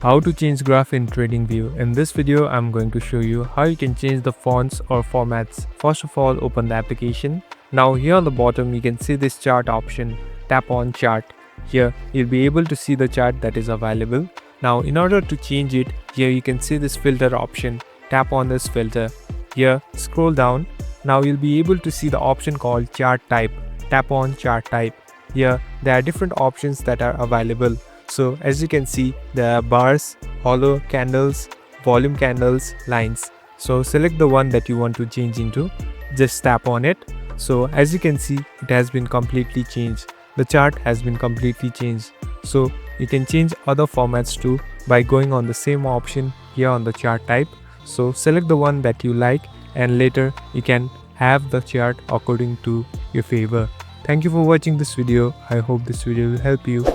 How to change graph in TradingView. In this video, I'm going to show you how you can change the fonts or formats. First of all, open the application. Now here on the bottom, you can see this chart option. Tap on chart. Here, you'll be able to see the chart that is available. Now, in order to change it, here you can see this filter option. Tap on this filter. Here, scroll down. Now you'll be able to see the option called chart type. Tap on chart type. Here, there are different options that are available. So as you can see, there are bars, hollow candles, volume candles, lines. So select the one that you want to change into. Just tap on it. So as you can see, it has been completely changed. The chart has been completely changed. So you can change other formats too by going on the same option here on the chart type. So select the one that you like and later you can have the chart according to your favor. Thank you for watching this video. I hope this video will help you.